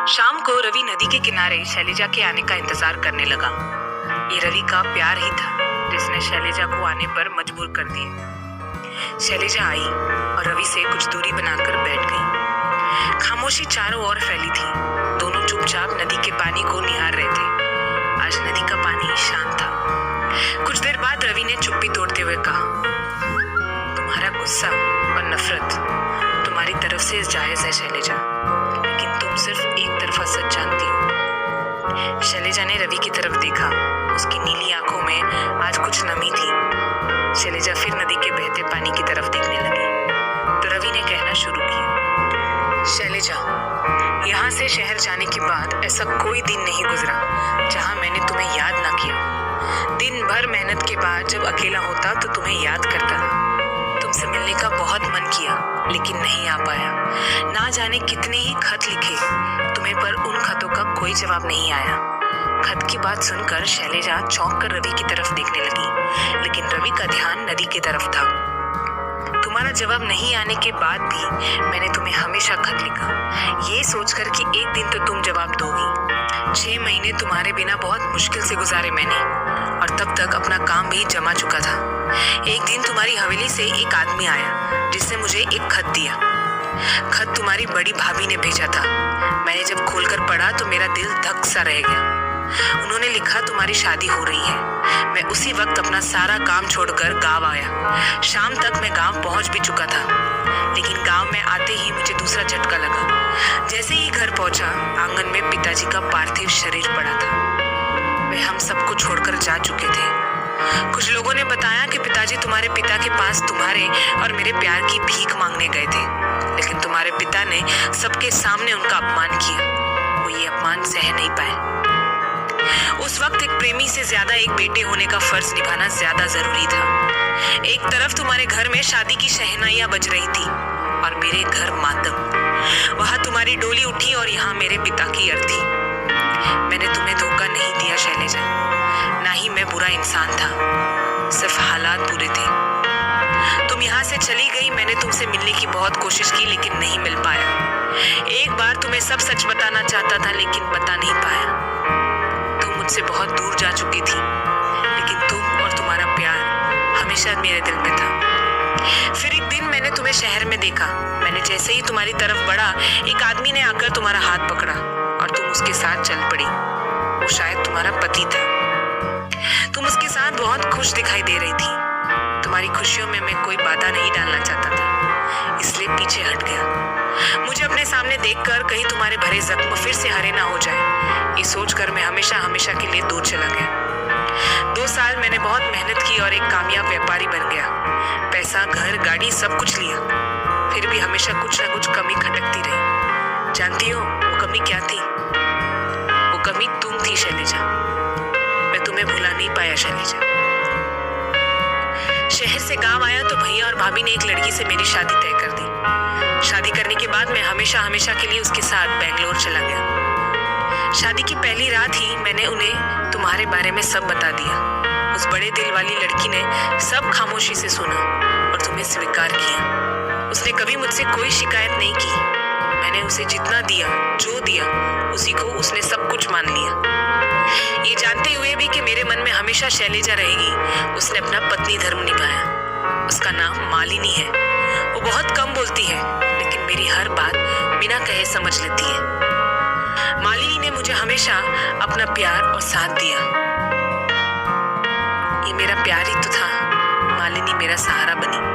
शाम को रवि नदी के किनारे शैलजा के आने का इंतजार करने लगा। ये रवि का प्यार ही था जिसने शैलजा को आने पर मजबूर कर दिया। शैलजा आई और रवि से कुछ दूरी बनाकर बैठ गई। खामोशी चारों ओर फैली थी। दोनों चुपचाप नदी के पानी को निहार रहे थे। आज नदी का पानी शांत था। कुछ देर बाद रवि ने चुप्पी तोड़ते हुए कहा, तुम्हारा गुस्सा और नफरत तुम्हारी तरफ से जायज है शैलजा, लेकिन तुम सिर्फ एक तरफा सच जानती हो। शैलजा ने रवि की तरफ देखा। उसकी नीली आंखों में आज कुछ नमी थी। शैलजा फिर नदी के बहते पानी की तरफ देखने लगी तो रवि ने कहना शुरू किया, शैलजा, यहाँ से शहर जाने के बाद ऐसा कोई दिन नहीं गुजरा जहाँ मैंने तुम्हें याद ना किया। दिन भर मेहनत के बाद जब अकेला होता तो तुम्हें याद करता था। तुमसे मिलने का बहुत मन किया लेकिन नहीं आ पाया। ना जाने कितने ही खत लिखे तुम्हें, पर उन खतों का कोई जवाब नहीं आया। खत की बात सुनकर शैलजा चौंक कर रवि की तरफ देखने लगी, लेकिन रवि का ध्यान नदी की तरफ था। तुम्हारा जवाब नहीं आने के बाद भी मैंने तुम्हें हमेशा खत लिखा, ये सोचकर कि एक दिन तो तुम जवाब दोगी। 6 महीने तुम्हारे बिना बहुत मुश्किल से गुजारे मैंने, और तब तक अपना काम भी जमा चुका था। एक दिन तुम्हारी हवेली से एक आदमी आया जिसने मुझे एक खत दिया। खत तुम्हारी बड़ी भाभी ने भेजा था। मैंने जब खोलकर पढ़ा तो मेरा दिल धक सा रह गया। उन्होंने लिखा, तुम्हारी शादी हो रही है। मैं उसी वक्त अपना सारा काम छोड़कर गांव आया। शाम तक मैं गांव पहुंच भी चुका था, लेकिन गांव में आते ही मुझे दूसरा झटका लगा। जैसे ही घर पहुंचा, आंगन में पिताजी का पार्थिव शरीर पड़ा था। वे हम सबको छोड़कर जा चुके थे। कुछ लोगों ने बताया कि पिताजी तुम्हारे पिता के पास तुम्हारे और मेरे प्यार की भीख मांगने गए थे, लेकिन तुम्हारे पिता ने सबके सामने उनका अपमान किया। वो ये अपमान सह नहीं पाए। उस वक्त एक प्रेमी से ज्यादा एक बेटे होने का फर्ज निभाना ज्यादा जरूरी था। एक तरफ तुम्हारे घर में शादी की शहनाइयां बज रही थी और मेरे घर मातम। वहां तुम्हारी डोली उठी और यहाँ मेरे पिता की अर्थी। मैंने तुम्हें धोखा नहीं दिया शैलजा, ना ही मैं बुरा इंसान था, सिर्फ हालात बुरे थे। तुम यहाँ से चली गई। मैंने तुमसे मिलने की बहुत कोशिश की लेकिन नहीं मिल पाया। एक बार तुम्हें सब सच बताना चाहता था लेकिन बता नहीं पाया। तुम मुझसे बहुत दूर जा चुकी थी, लेकिन तुम और तुम्हारा प्यार हमेशा मेरे दिल में था। फिर एक दिन मैंने तुम्हें शहर में देखा। मैंने जैसे ही तुम्हारी तरफ बढ़ा, एक आदमी ने आकर तुम्हारा हाथ पकड़ा और तुम उसके साथ चल पड़ी। वो शायद तुम्हारा पति था। तुम उसके साथ बहुत खुश दिखाई दे रही थी। तुम्हारी खुशियों में मैं कोई बाधा नहीं डालना चाहता था, इसलिए पीछे हट गया। मुझे अपने सामने देखकर कहीं तुम्हारे भरे जख्म फिर से हरे ना हो जाए, ये सोचकर मैं हमेशा हमेशा के लिए दूर चला गया। 2 साल मैंने बहुत मेहनत की और एक कामयाब व्यापारी बन गया। पैसा, घर, गाड़ी सब कुछ लिया, फिर भी हमेशा कुछ ना कुछ कमी खटकती रही। जानती हो वो कमी क्या थी? वो कमी तुम थी शैलजा। मैं तुम्हें भुला नहीं पाया शैलजा। शहर से गांव आया तो भैया और भाभी ने एक लड़की से मेरी शादी तय कर दी। शादी करने के बाद मैं हमेशा हमेशा के लिए उसके साथ बेंगलोर चला गया। शादी की पहली रात ही मैंने उन्हें तुम्हारे बारे में सब बता दिया। उस बड़े दिल वाली लड़की ने सब खामोशी से सुना और तुम्हें स्वीकार किया। उसने कभी मुझसे कोई शिकायत नहीं की। मैंने उसे जितना दिया, जो दिया, उसी को उसने सब कुछ मान लिया। ये जानते हुए भी कि मेरे मन में हमेशा शैलजा रहेगी, उसने अपना पत्नी धर्म निभाया। उसका नाम मालिनी है। वो बहुत कम बोलती है, लेकिन मेरी हर बात बिना कहे समझ लेती है। मालिनी ने मुझे हमेशा अपना प्यार और साथ दिया। ये मेरा प्यार ही तो था। मालिनी मेरा सहारा बनी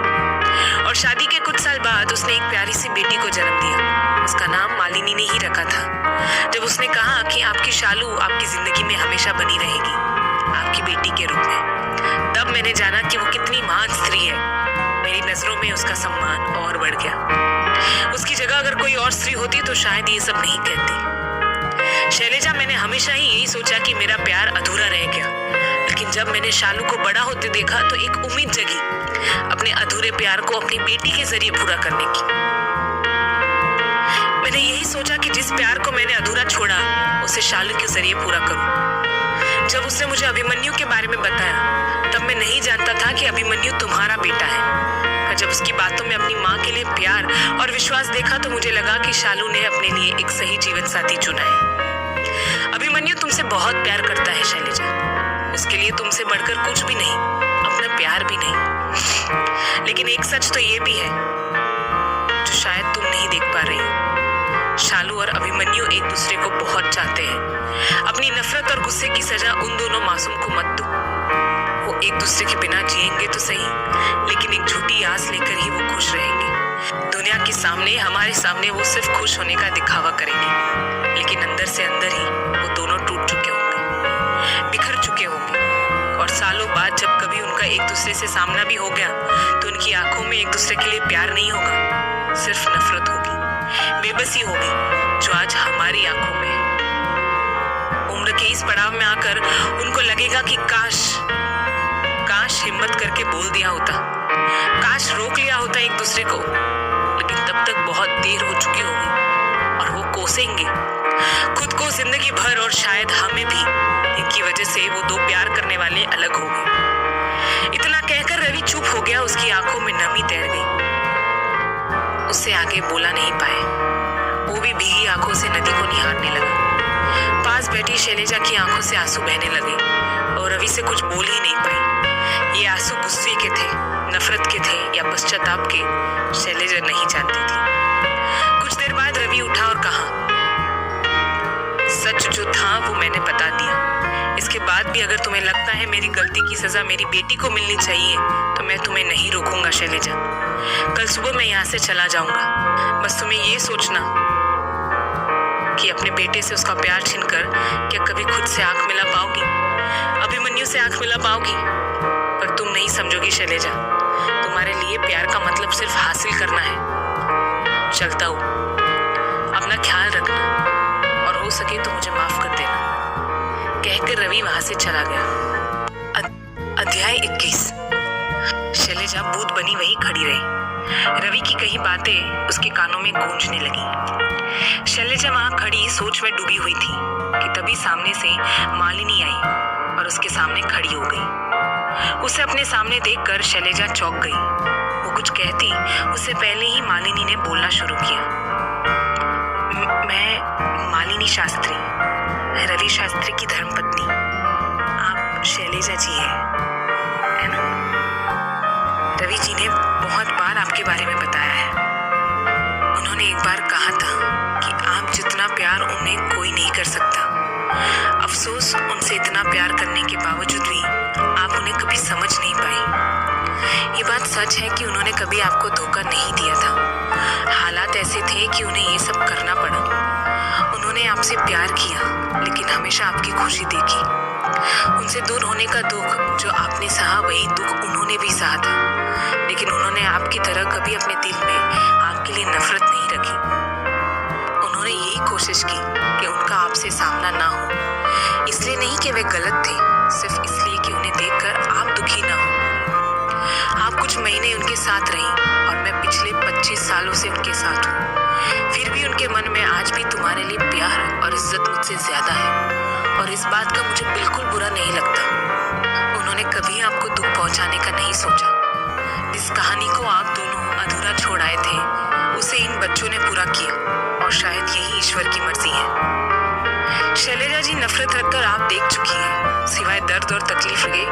और शादी के कुछ साल बाद उसने एक प्यारी सी बेटी को जन्म दिया। उसका नाम मालिनी ने ही रखा था। जब उसने कहा कि आपकी शालू आपकी जिंदगी में हमेशा बनी रहेगी, आपकी बेटी के रूप में, तब मैंने जाना कि वो कितनी महान स्त्री है। मेरी नजरों में उसका सम्मान और बढ़ गया। उसकी जगह अगर कोई और स्त्री होती तो शायद ये सब नहीं कहती। शैलजा, मैंने हमेशा ही यही सोचा कि मेरा प्यार अधूरा रह गया, लेकिन जब मैंने शालू को बड़ा होते देखा तो एक उम्मीद जगी अपने अधूरे प्यार को अपनी बेटी के जरिए पूरा करने की। मैंने यही सोचा कि जिस प्यार को मैंने अधूरा छोड़ा उसे शालू के जरिए पूरा करूं। जब उसने मुझे अभिमन्यु के बारे में बताया तब मैं नहीं जानता था कि अभिमन्यु तुम्हारा बेटा है। पर जब उसकी बातों में अपनी माँ के लिए प्यार और विश्वास देखा तो मुझे लगा कि शालू ने अपने लिए एक सही जीवन साथी चुना है। अभिमन्यु तुमसे बहुत प्यार करता है शैलजा। उसके लिए तुमसे बढ़कर कुछ भी नहीं, अपना प्यार भी नहीं। लेकिन एक सच तो ये भी है जो शायद तुम नहीं देख पा रही हो। शालू और अभिमन्यु एक दूसरे को बहुत चाहते हैं। अपनी नफरत और गुस्से की सजा उन दोनों मासूम को मत दो। वो एक दूसरे के बिना जिएंगे तो सही, लेकिन एक झूठी आस लेकर ही वो खुश रहेंगे। दुनिया के सामने, हमारे सामने वो सिर्फ खुश होने का दिखावा करेंगे, लेकिन अंदर से अंदर ही वो दोनों टूट चुके होंगे, बिखर चुके होंगे। और सालों बाद जब कभी उनका एक दूसरे से सामना भी हो गया तो उनकी आंखों में एक दूसरे के लिए प्यार नहीं होगा, सिर्फ नफरत होगी, बेबसी होगी, जो आज हमारी आंखों में है। उम्र के इस पड़ाव में आकर उनको लगेगा कि काश हिम्मत करके बोल दिया होता, काश रोक लिया होता एक दूसरे को, लेकिन तब तक बहुत देर हो चुकी होगी और वो कोसेंगे खुद को जिंदगी भर, और शायद हमें भी। इनकी वजह से वो दो प्यार करने वाले अलग हो गए। इतना कहकर रवि चुप हो गया, उसकी आंखों में नमी तैर गई। उससे आगे बोला नहीं पाए। वो भी भीगी आंखों से नदी को निहारने लगा। पास बैठी शैलजा की आंखों से आंसू बहने लगे और रवि से कुछ बोल ही नहीं पाई। ये आंसू गुस्से के थे, नफरत के थे या पश्चाताप के, शैलजा नहीं जानती थी। कुछ देर बाद रवि उठा और कहा, सच जो था वो मैंने बता दिया। इसके बाद भी अगर तुम्हें लगता है मेरी गलती की सजा मेरी बेटी को मिलनी चाहिए तो मैं तुम्हें नहीं रोकूंगा शैलजा। कल सुबह मैं यहाँ से चला जाऊंगा। बस तुम्हें ये सोचना कि अपने बेटे से उसका प्यार छीनकर क्या कभी खुद से आंख मिला पाओगी, अभिमन्यु से आंख मिला पाओगी? पर तुम नहीं समझोगी शैलजा, तुम्हारे लिए प्यार का मतलब सिर्फ हासिल करना है। चलता हूँ, अपना ख्याल रखना और हो सके तो मुझे माफ कर देना। कहकर रवि वहां से चला गया। अध्याय 21। शैलजा भूत बनी वही खड़ी रही। रवि की कई बातें उसके कानों में गूंजने लगी। शैलजा वहां खड़ी सोच में डूबी हुई थी कि तभी सामने से मालिनी आई और उसके सामने खड़ी हो गई। उसे अपने सामने देखकर शैलजा चौंक गई। वो कुछ कहती उससे पहले ही मालिनी ने बोलना शुरू किया। मैं मालिनी शास्त्री, रवि शास्त्री की धर्मपत्नी। आप शैलजा जी है ना? रवि जी ने बहुत बार आपके बारे में बताया है। उन्होंने एक बार कहा था कि आप जितना प्यार उन्हें कोई नहीं कर सकता। अफसोस उनसे इतना प्यार करने के बावजूद भी आप उन्हें कभी समझ नहीं पाई। ये बात सच है कि उन्होंने कभी आपको धोखा नहीं दिया था। हालात ऐसे थे कि उन्हें ये सब करना पड़ा। उन्होंने आपसे प्यार किया लेकिन हमेशा आपकी खुशी देखी। उनसे दूर होने का दुख जो आपने सहा वही दुख उन्होंने भी सहा था, लेकिन उन्होंने आपकी तरह कभी अपने दिल में आपके लिए नफरत नहीं रखी। उन्होंने यही कोशिश की कि उनका आपसे सामना ना हो, इसलिए नहीं कि वे गलत थे, सिर्फ इसलिए कि उन्हें देखकर आप दुखी ना हो। आप कुछ महीने उनके साथ रही और मैं पिछले 25 सालों से उनके साथ हूँ। फिर भी उनके मन में आज भी तुम्हारे लिए प्यार और इज्जत मुझसे ज्यादा है और इस बात का मुझे बिल्कुल बुरा नहीं लगता। उन्होंने कभी आपको दुख पहुंचाने का नहीं सोचा। जिस कहानी को आप दोनों अधूरा छोड़ आए थे उसे इन बच्चों ने पूरा किया और शायद यही ईश्वर की मर्जी है। शैलजा जी, नफरत रखकर आप देख चुकी हैं, सिवाय दर्द और तकलीफ के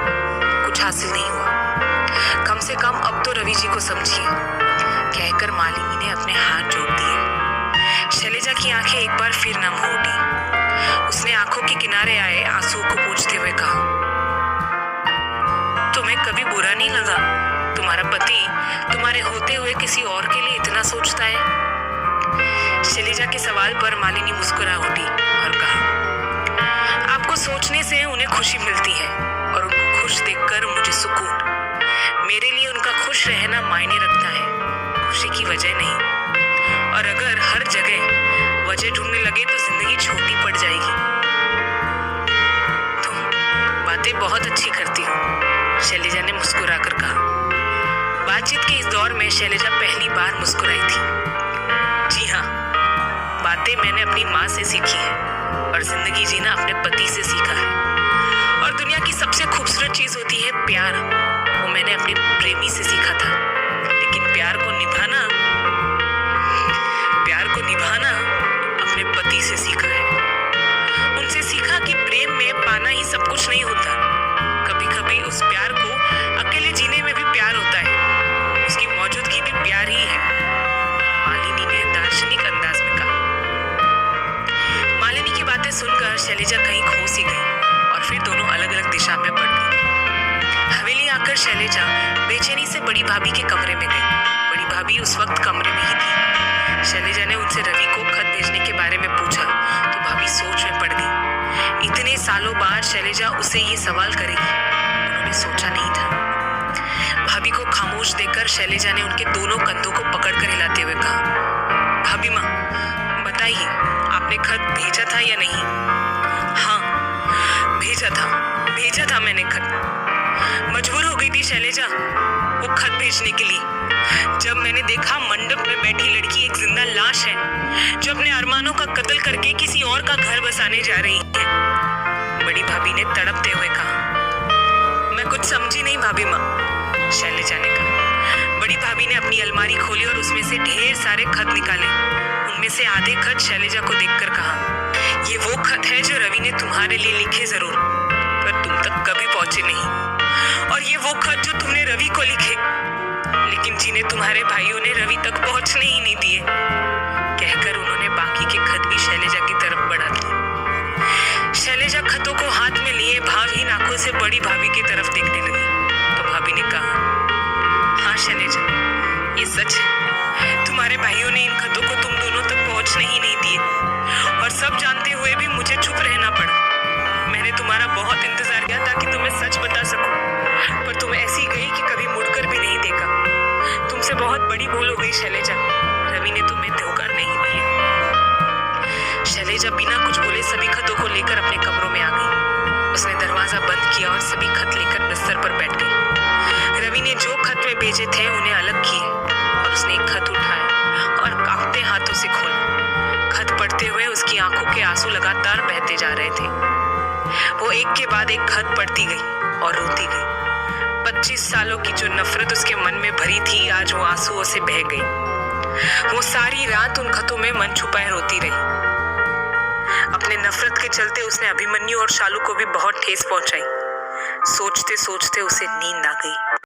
कुछ हासिल नहीं हुआ। कम से कम अब तो रवि जी को समझिए। कहकर मालिनी ने अपने हाथ जोड़ दिए। शैलजा की आंखें एक बार फिर नम हो उठी। उसने आंखों के किनारे आए आंसुओं को पोंछते हुए कहा, तुम्हें कभी बुरा नहीं लगा? तुम्हारा पति तुम्हारे होते हुए किसी और के लिए इतना सोचता है? शैलजा के सवाल पर मालिनी मुस्कुरा उठी और कहा, आपको सोचने से उन्हें खुशी मिलती है और उनको खुश देखकर मुझे सुकून। मेरे लिए उनका खुश रहना मायने रखता है, खुशी की वजह नहीं। और अगर हर जगह वजह ढूंढने लगे तो जिंदगी छोटी पड़ जाएगी। तुम बातें बहुत अच्छी करती हो, शैलजा ने मुस्कुराकर कहा। बातचीत के इस दौर में शैलजा पहली बार मुस्कुराई थी। जी हाँ, बातें मैंने अपनी माँ से सीखी है और जिंदगी जीना अपने पति से सीखा है। और दुनिया की सबसे खूबसूरत चीज होती है प्यार, वो मैंने अपने प्रेमी से सीखा था। लेकिन प्यार को निभाना अपने पति से सीखा है। उनसे सीखा कि प्रेम में पाना ही सब कुछ नहीं होता, कभी कभी उस प्यार को अकेले जीने में भी प्यार होता है, उसकी मौजूदगी भी प्यार ही है। मालिनी ने दार्शनिक अंदाज में कहा। मालिनी की बातें सुनकर शैलजा कहीं खो सी गई और फिर दोनों अलग अलग दिशा में बढ़ गई। हवेली आकर शैलजा बेचैनी से बड़ी भाभी के कमरे में गई। बड़ी भाभी उस वक्त कमरे में ही थी। शैलजा ने उनसे रवि को खत भेजने के बारे में पूछा तो भाभी सोच में पड़ गई। इतने सालों बाद शैलजा उसे ये सवाल करेगी, उन्होंने सोचा नहीं था। भाभी को खामोश देखकर शैलजा ने उनके दोनों कंधों को पकड़कर हिलाते हुए कहा, भाभी माँ बताइए, आपने खत भेजा था या नहीं? हाँ भेजा था मैंने खत। मजबूर हो गई थी शैलजा वो खत भेजने के लिए। जब मैंने देखा मंडप में बैठी लड़की एक जिंदा लाश है जो अपने अरमानों का कत्ल करके किसी और का घर बसाने जा रही है। बड़ी भाभी ने तड़पते हुए कहा। मैं कुछ समझी नहीं भाभी माँ, शैलजा ने कहा। बड़ी भाभी ने अपनी अलमारी खोली और उसमें से ढेर सारे खत निकाले। उनमें से आधे खत शैलजा को देखकर कहा, ये वो खत है जो रवि ने तुम्हारे लिए लिखे जरूर, पर तुम तक कभी पहुंचे नहीं। और ये वो खत जो तुमने रवि को लिखे, लेकिन जिन्हें तुम्हारे भाइयों ने रवि तक पहुंचने ही नहीं दिए। कहकर उन्होंने बाकी के खत भी शैलजा की तरफ बढ़ा दिए। शैलजा खतों को हाथ में लिए भावहीन आंखों से बड़ी भाभी की तरफ देखने लगी तो भाभी ने कहा, हाँ शैलजा ये सच है, तुम्हारे भाइयों ने इन खतों को तुम दोनों तक पहुंचने ही नहीं दिए और सब जानते हुए भी मुझे चुप रहना पड़ा। मैंने तुम्हारा बहुत इंतजार किया ताकि तुम्हें सच बता सकूं, पर तुम ऐसी गई कि कभी मुड़कर भी नहीं देखा। तुमसे बहुत बड़ी भूल हो गई शैलजा, रवि ने तुम्हें धोखा नहीं दिया। शैलजा बिना कुछ बोले सभी खतों को लेकर अपने कमरों में आ गई। उसने दरवाजा बंद किया और सभी खत लेकर बिस्तर पर बैठ गई। रवि ने जो खत में भेजे थे उन्हें अलग किए और उसने एक खत उठाया और कांपते हाथों से खोला। खत पढ़ते हुए उसकी आंखों के आंसू लगातार बहते जा रहे थे। वो एक के बाद एक खत पढ़ती गई और रोती गई। 25 सालों की जो नफरत उसके मन में भरी थी आज वो आंसुओं से बह गई। वो सारी रात उन खतों में मन छुपाए रोती रही। अपने नफरत के चलते उसने अभिमन्यु और शालू को भी बहुत ठेस पहुंचाई। सोचते सोचते उसे नींद आ गई।